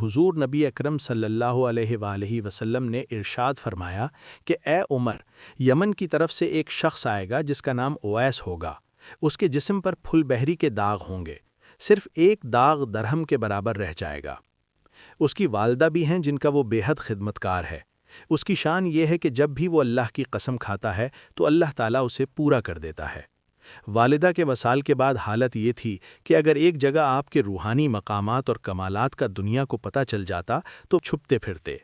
حضور نبی اکرم صلی اللہ علیہ وآلہ وسلم نے ارشاد فرمایا کہ اے عمر، یمن کی طرف سے ایک شخص آئے گا جس کا نام اویس ہوگا۔ اس کے جسم پر پھل بہری کے داغ ہوں گے، صرف ایک داغ درہم کے برابر رہ جائے گا۔ اس کی والدہ بھی ہیں جن کا وہ بے حد خدمتکار ہے۔ اس کی شان یہ ہے کہ جب بھی وہ اللہ کی قسم کھاتا ہے تو اللہ تعالیٰ اسے پورا کر دیتا ہے۔ والدہ کے وصال کے بعد حالت یہ تھی کہ اگر ایک جگہ آپ کے روحانی مقامات اور کمالات کا دنیا کو پتہ چل جاتا تو چھپتے پھرتے۔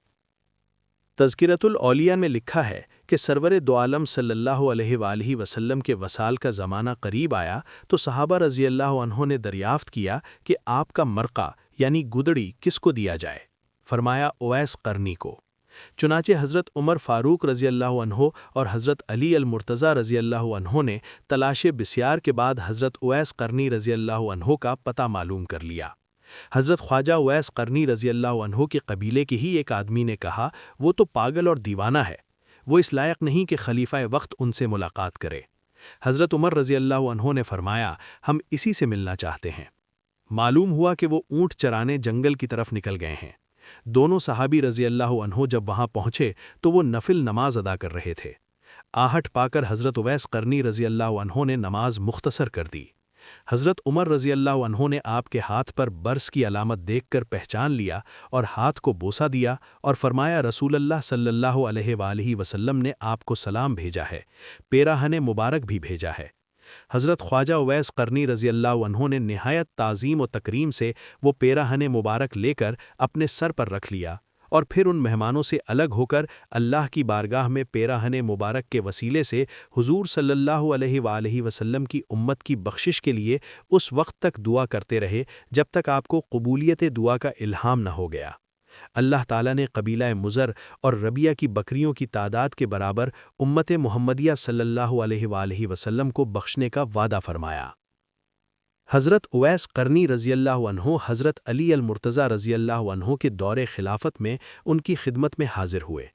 تذکرۃ الاولیاء میں لکھا ہے کہ سرور دو عالم صلی اللہ علیہ وآلہ وسلم کے وصال کا زمانہ قریب آیا تو صحابہ رضی اللہ عنہ نے دریافت کیا کہ آپ کا مرقع یعنی گدڑی کس کو دیا جائے؟ فرمایا اویس قرنی کو۔ چنانچہ حضرت عمر فاروق رضی اللہ عنہ اور حضرت علی المرتضیٰ رضی اللہ عنہ نے تلاش بسیار کے بعد حضرت اویس قرنی رضی اللہ عنہ کا پتہ معلوم کر لیا۔ حضرت خواجہ اویس قرنی رضی اللہ عنہ کے قبیلے کے ہی ایک آدمی نے کہا، وہ تو پاگل اور دیوانہ ہے، وہ اس لائق نہیں کہ خلیفہ وقت ان سے ملاقات کرے۔ حضرت عمر رضی اللہ عنہ نے فرمایا، ہم اسی سے ملنا چاہتے ہیں۔ معلوم ہوا کہ وہ اونٹ چرانے جنگل کی طرف نکل گئے ہیں۔ دونوں صحابی رضی اللہ عنہ جب وہاں پہنچے تو وہ نفل نماز ادا کر رہے تھے۔ آہٹ پا کر حضرت اویس قرنی رضی اللہ عنہ نے نماز مختصر کر دی۔ حضرت عمر رضی اللہ عنہ نے آپ کے ہاتھ پر برس کی علامت دیکھ کر پہچان لیا اور ہاتھ کو بوسہ دیا اور فرمایا، رسول اللہ صلی اللہ علیہ وآلہ وسلم نے آپ کو سلام بھیجا ہے، پیراہن مبارک بھی بھیجا ہے۔ حضرت خواجہ اویس قرنی رضی اللہ عنہ نے نہایت تعظیم و تکریم سے وہ پیراہن مبارک لے کر اپنے سر پر رکھ لیا اور پھر ان مہمانوں سے الگ ہو کر اللہ کی بارگاہ میں پیراہن مبارک کے وسیلے سے حضور صلی اللہ علیہ وآلہ وسلم کی امت کی بخشش کے لیے اس وقت تک دعا کرتے رہے جب تک آپ کو قبولیت دعا کا الہام نہ ہو گیا۔ اللہ تعالیٰ نے قبیلہ مضر اور ربیہ کی بکریوں کی تعداد کے برابر امت محمدیہ صلی اللہ علیہ وآلہ وسلم کو بخشنے کا وعدہ فرمایا۔ حضرت اویس قرنی رضی اللہ عنہ حضرت علی المرتضیٰ رضی اللہ عنہ کے دور خلافت میں ان کی خدمت میں حاضر ہوئے۔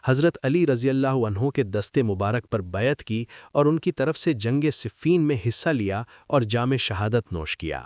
حضرت علی رضی اللہ عنہ کے دست مبارک پر بیعت کی اور ان کی طرف سے جنگ صفین میں حصہ لیا اور جام شہادت نوش کیا۔